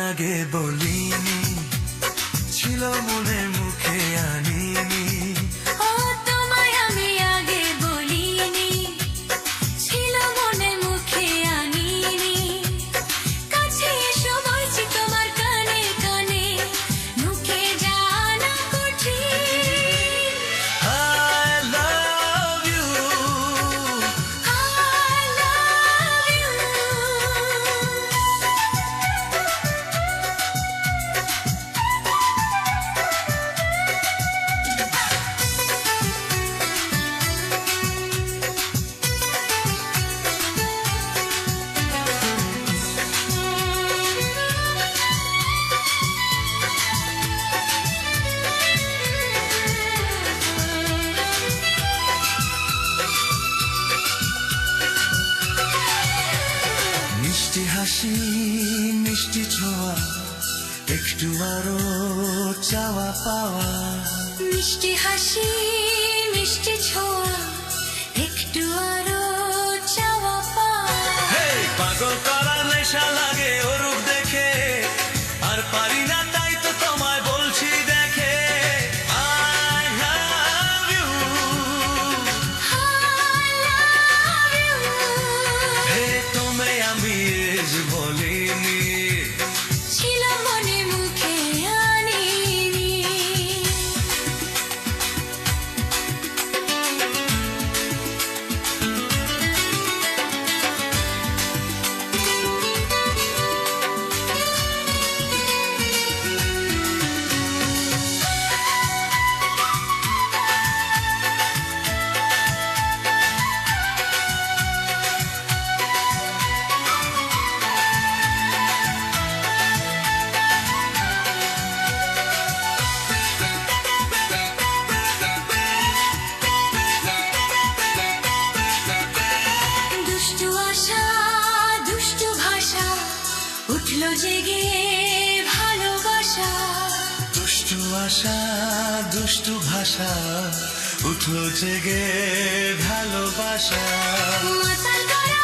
আগে বলিনি, ছিল মনে মুখে আনিনি। ও তোমায় আমি আগে বলিনি, ছিল মনে মুখে আনিনি। কাছে এসো বলছি তোমার কানে কানে, মুখে জানা কঠিন। I love you, I love you. মিষ্টি হাসি মিষ্টি ছোঁয়া, একটু আরো চাওয়া পাওয়া। মিষ্টি হাসি মিষ্টি ছোঁয়া, একটু আরো চাওয়া পাওয়া। হেই, পাগল করা নেশা লাগে ওর রূপ দেখে, আর পারি না তাই তো তোমায় বলছি দেখে। I love you, I love you. হে তোমায় আমি আজ বলিনি। ছিল মনে মুখে আনিনি। দুষ্টু আশা দুষ্টু ভাষা, উঠলো জেগে ভালোবাসা। দুষ্টু আশা দুষ্টু ভাষা, উঠলো জেগে ভালোবাসা। মাতাল করা